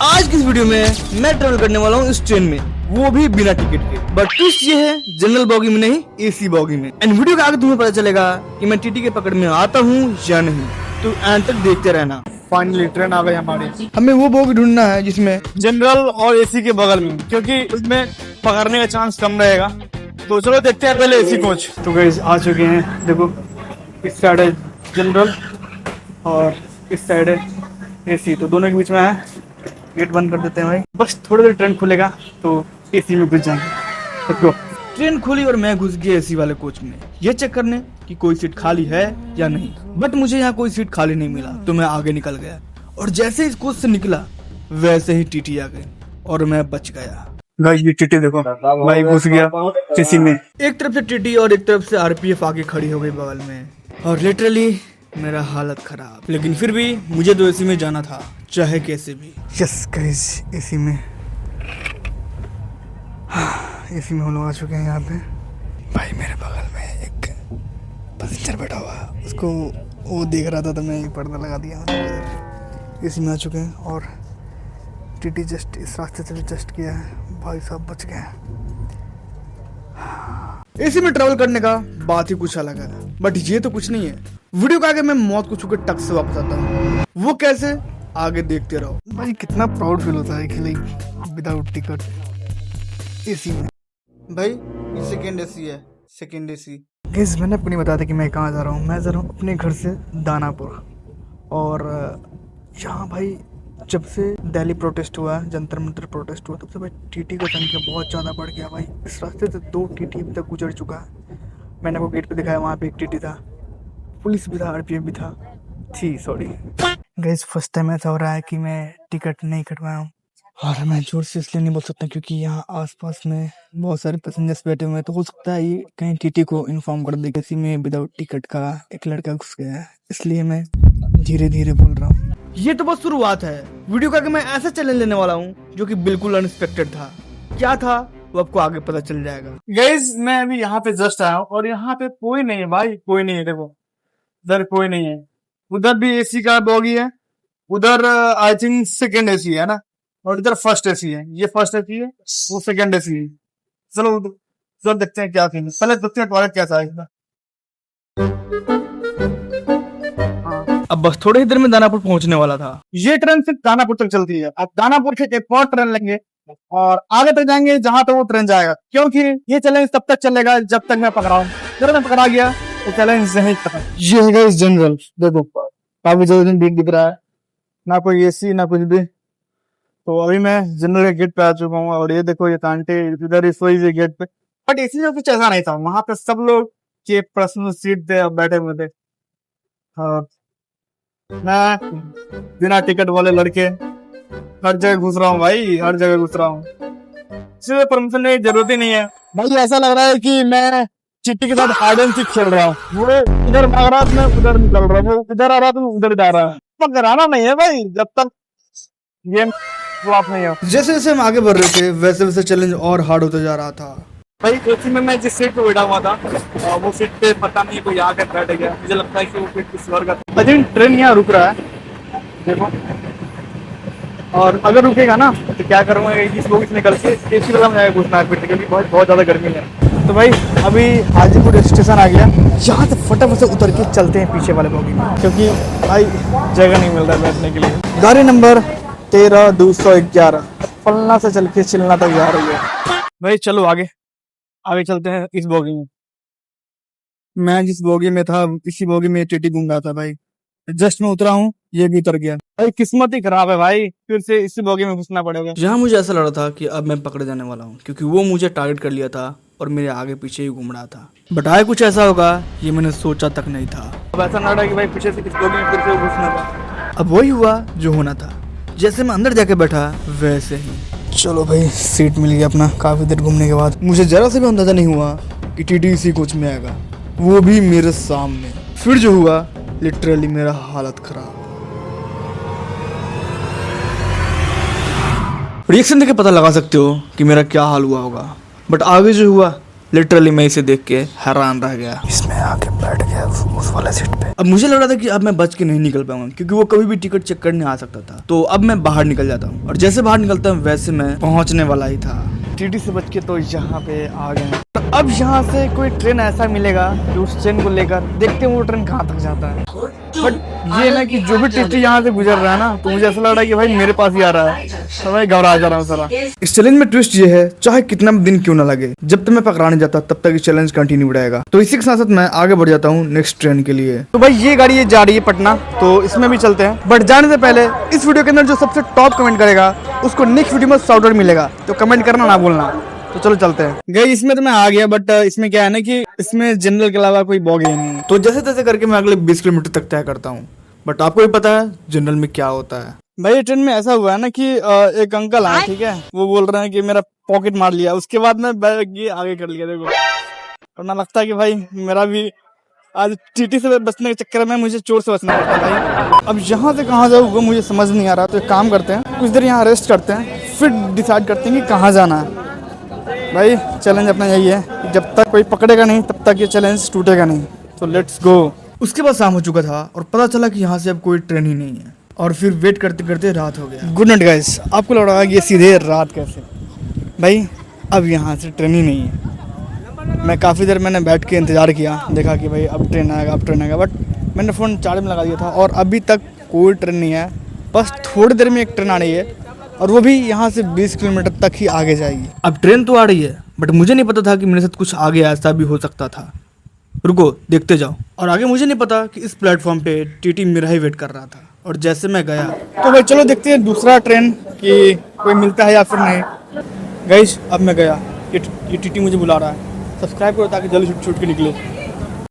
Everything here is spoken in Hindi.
आज की इस वीडियो में मैं ट्रेवल करने वाला हूँ इस ट्रेन में, वो भी बिना टिकट के। बट ट्विस्ट ये है जनरल बॉगी में नहीं, एसी बॉगी में। एंड वीडियो के आगे तुम्हें पता चलेगा कि मैं टीटी के पकड़ में आता हूँ या नहीं, तो एंड तक देखते रहना। फाइनली ट्रेन आ गई हमारी। हमें वो बॉगी ढूंढना है जिसमें जनरल और एसी के बगल में, क्योंकि उसमें पकड़ने का चांस कम रहेगा। तो चलो देखते हैं पहले एसी कोच। तो गाइस आ चुके हैं, देखो इस साइड है जनरल और इस साइड है एसी, तो दोनों के बीच में है। गेट बंद कर देते हैं भाई, बस थोड़ी देर ट्रेन खुलेगा तो एसी में घुस जाएंगे। Let's go। ट्रेन खुली और मैं घुस गया एसी वाले कोच में, ये चेक करने कि कोई सीट खाली है या नहीं। बट मुझे यहाँ कोई सीट खाली नहीं मिला, तो मैं आगे निकल गया। और जैसे इस कोच से निकला वैसे ही टीटी आ गई और मैं बच गया। गाइस ये टीटी देखो भाई, घुस गया एसी में। एक तरफ से टीटी और एक तरफ से आरपीएफ आके खड़ी हो गई बगल में, और लिटरली मेरा हालत खराब। लेकिन फिर भी मुझे तो एसी में जाना था, चाहे कैसे भी। यस गाइस एसी में, एसी में हम लोग आ चुके हैं यहाँ पे। भाई मेरे बगल में एक पैसेंजर बैठा हुआ है, उसको वो देख रहा था तो मैं ये पर्दा लगा दिया। एसी में आ चुके हैं और टीटी जस्ट इस रास्ते से जस्ट किया है। भाई साहब बच गए। एसी में ट्रेवल करने का बात ही कुछ अलग है, बट ये तो कुछ नहीं है। वीडियो के आगे मैं मौत को छूकर टक से वापस आता हूँ, वो कैसे आगे देखते रहो। भाई कितना प्राउड फील होता है कि लाइक विदाउट टिकट एसी में। भाई ये सेकंड एसी है, सेकंड एसी। गाइस मैंने आपको नहीं बताया था कि मैं कहाँ जा रहा हूँ। मैं जा रहा हूँ अपने घर से दानापुर। और यहाँ भाई जब से दिल्ली प्रोटेस्ट हुआ, जंतर मंतर प्रोटेस्ट हुआ, तब से भाई टीटी की संख्या बहुत ज़्यादा बढ़ गया। भाई इस रास्ते से 2 टीटी अभी तक गुजर चुका है। मैंने आपको गेट पे दिखाया, वहाँ पे एक टीटी था, पुलिस भी था, आरपीएफ भी थी सॉरी। गाइस फर्स्ट टाइम ऐसा हो रहा है कि मैं टिकट नहीं कटवाया हूँ। और मैं जोर से इसलिए नहीं बोल सकता क्योंकि यहाँ आसपास में बहुत सारे पैसेंजर्स बैठे हुए हैं, तो हो सकता है ये कहीं टीटी को इन्फॉर्म कर दे किसी में विदाउट टिकट का एक लड़का घुस गया है, इसलिए मैं धीरे धीरे बोल रहा हूँ। ये तो बस शुरुआत है। वीडियो का मैं ऐसा चैलेंज लेने वाला हूँ जो कि बिल्कुल अनएक्सपेक्टेड था। क्या था वो आपको आगे पता चल जाएगा। गाइस मैं अभी यहाँ पे जस्ट आया हूँ और यहाँ पे कोई नहीं है भाई, कोई नहीं है। देखो इधर कोई नहीं है, उधर भी एसी का बॉगी है, उधर आई थिंक सेकेंड एसी है ना, और इधर फर्स्ट एसी है। ये फर्स्ट एसी है, वो सेकेंड एसी है। चलो उधर देखते हैं क्या सीन है। पहले देखते हैं टॉयलेट कैसा है इसका। अब बस थोड़ी ही देर में दानापुर पहुंचने वाला था। ये ट्रेन सिर्फ दानापुर तक चलती है। अब दानापुर से एक और ट्रेन लेंगे और आगे तक जाएंगे जहां तक वो ट्रेन जाएगा, क्योंकि ये चैलेंज तब तक चलेगा जब तक मैं पकड़ा हूँ। अगर मैं पकड़ा गया तो चैलेंज नहीं खत्म। ये है गाइस जनरल, देखो काफी ज्यादा भीड़ दिख रहा है, ना कोई एसी ना कुछ भी। तो अभी मैं जनरल के गेट पे आ चुका हूँ और ये देखो ये कांटे इधर रसोई के गेट पे। बट एसी में कुछ ऐसा नहीं था, वहां पे सब लोग के पर्सनल सीट थे, बैठे हुए थे। और मैं बिना टिकट वाले लड़के हर जगह घुस रहा हूँ भाई, हर जगह घुस रहा हूँ। इसलिए परमिशन की जरूरत ही नहीं है भाई। ऐसा लग रहा है कि मैं चिट्टी के साथ हाइड एंड सीक खेल रहा हूँ। वो इधर भाग रहा मैं उधर निकल रहा हूँ, वो इधर आ रहा तो उधर जा रहा है। पकड़ाना नहीं है भाई जब तक गेम फ्लॉप नहीं हो। जैसे जैसे हम आगे बढ़ रहे थे वैसे वैसे चैलेंज और हार्ड होता जा रहा था। भाई एसी में मैं जिस सीट पे बैठा हुआ था वो सीट पे पता नहीं कोई आकर बैठ गया। मुझे लगता है कि वो सीट किसी और का था। अजय ट्रेन यहाँ रुक रहा है देखो, और अगर रुकेगा ना तो क्या करूँगा, इस बोगी से निकल के एसी वाला में जाएगा घुसना है, क्योंकि बहुत ज़्यादा गर्मी है। तो भाई अभी हाजीपुर स्टेशन आ गया, यहाँ से फटाफट से उतर के चलते हैं पीछे वाले बोगी में, क्योंकि भाई जगह नहीं मिल रहा है बैठने के लिए। गाड़ी नंबर 13-211 फलना से चल के चिलना तक जा रही है। भाई चलो आगे चलते हैं इस बोगी में। मैं जिस बोगी में था इसी बोगी में टीटी घूम रहा था भाई। जस्ट मैं उतरा हूँ, ये भी उतर गया। भाई किस्मत ही खराब है भाई, फिर से इसी बोगी में घुसना पड़ेगा। यहाँ मुझे ऐसा लग रहा था कि अब मैं पकड़े जाने वाला हूँ, क्योंकि वो मुझे टारगेट कर लिया था और मेरे आगे पीछे ही घूम रहा था। बट आगे कुछ ऐसा होगा ये मैंने सोचा तक नहीं था। अब ऐसा लग रहा है कि भाई पीछे से इस बोगी में फिर से घुसना था। अब वही हुआ जो होना था, जैसे मैं अंदर जाके बैठा वैसे ही। चलो भाई सीट मिल गया अपना। काफी देर घूमने के बाद मुझे जरा से भी अंदाजा नहीं हुआ कि टीटी इसी कोच में आएगा, वो भी मेरे सामने। फिर जो हुआ लिटरली मेरा हालत खराब। रिएक्शन देख के पता लगा सकते हो कि मेरा क्या हाल हुआ होगा, बट आगे जो हुआ लिटरली मैं इसे देख के हैरान रह गया। इसमें आके बैठ गया उस वाले सीट पे। अब मुझे लग रहा था कि अब मैं बच के नहीं निकल पाऊंगा, क्योंकि वो कभी भी टिकट चेक करने आ सकता था। तो अब मैं बाहर निकल जाता हूँ, और जैसे बाहर निकलता हूँ वैसे मैं पहुंचने वाला ही था। टीटी से बच के तो यहाँ पे आ गए। तो अब यहाँ से कोई ट्रेन ऐसा मिलेगा कि उस ट्रेन को लेकर देखते हैं वो ट्रेन कहाँ तक जाता है। बट ये ना कि जो भी टीटी यहाँ से गुजर रहा है ना, तो मुझे ऐसा लग रहा है कि भाई मेरे पास ही आ रहा है। तो मैं घबरा जा रहा हूँ सारा। इस चैलेंज में ट्विस्ट ये है, चाहे कितना भी दिन क्यों ना लगे, जब तक मैं पकड़ा नहीं जाता तब तक ये चैलेंज कंटिन्यू रहेगा। तो इसी के साथ साथ मैं आगे बढ़ जाता हूँ नेक्स्ट ट्रेन के लिए। तो भाई ये गाड़ी ये जा रही है पटना, तो इसमें भी चलते हैं। बट जाने से पहले इस वीडियो के अंदर जो सबसे टॉप कमेंट करेगा उसको नेक्स्ट वीडियो में शाउट आउट मिलेगा, तो कमेंट करना ना भूलना। तो चलो चलते हैं। गई इसमें तो मैं आ गया, बट इसमें क्या है ना कि इसमें जनरल के अलावा कोई बॉगी नहीं है। तो जैसे तैसे करके मैं अगले 20 किलोमीटर तक तय करता हूँ। बट आपको भी पता है जनरल में क्या होता है। भाई ट्रेन में ऐसा हुआ है ना कि एक अंकल आए, ठीक है, वो बोल रहे हैं कि मेरा पॉकेट मार लिया। उसके बाद मैं बैग ये आगे कर लिया। देखो, और ना लगता है कि भाई मेरा भी आज टीटी से बचने के चक्कर में मुझे चोर से बचना पड़ता है भाई। अब यहाँ से कहाँ जाऊँ वो मुझे समझ नहीं आ रहा। तो एक काम करते हैं, कुछ देर यहाँ रेस्ट करते हैं, फिर डिसाइड करते हैं कि कहाँ जाना है। भाई चैलेंज अपना यही है कि जब तक कोई पकड़ेगा नहीं तब तक ये चैलेंज टूटेगा नहीं। तो लेट्स गो। उसके बाद शाम हो चुका था और पता चला कि यहाँ से अब कोई ट्रेन ही नहीं है, और फिर वेट करते करते रात हो गया। Good night guys. आपको लग रहा है ये सीधे रात कैसे? भाई अब यहाँ से ट्रेन ही नहीं है। मैं काफ़ी देर मैंने बैठ के इंतज़ार किया, देखा कि भाई अब ट्रेन आएगा अब ट्रेन आएगा, बट मैंने फ़ोन चार्ज में लगा दिया था और अभी तक कोई ट्रेन नहीं है। बस थोड़ी देर में एक ट्रेन आ रही है, और वो भी यहाँ से 20 किलोमीटर तक ही आगे जाएगी। अब ट्रेन तो आ रही है, बट मुझे नहीं पता था कि मेरे साथ कुछ आगे ऐसा भी हो सकता था। रुको देखते जाओ। और आगे मुझे नहीं पता कि इस प्लेटफॉर्म पे टीटी मेरा ही वेट कर रहा था। और जैसे मैं गया तो भाई चलो देखते हैं दूसरा ट्रेन कि कोई मिलता है या फिर नहीं। गाइस अब मैं गया, ये टीटी मुझे बुला रहा है। सब्सक्राइब करो ताकि जल्दी छूट के निकलो।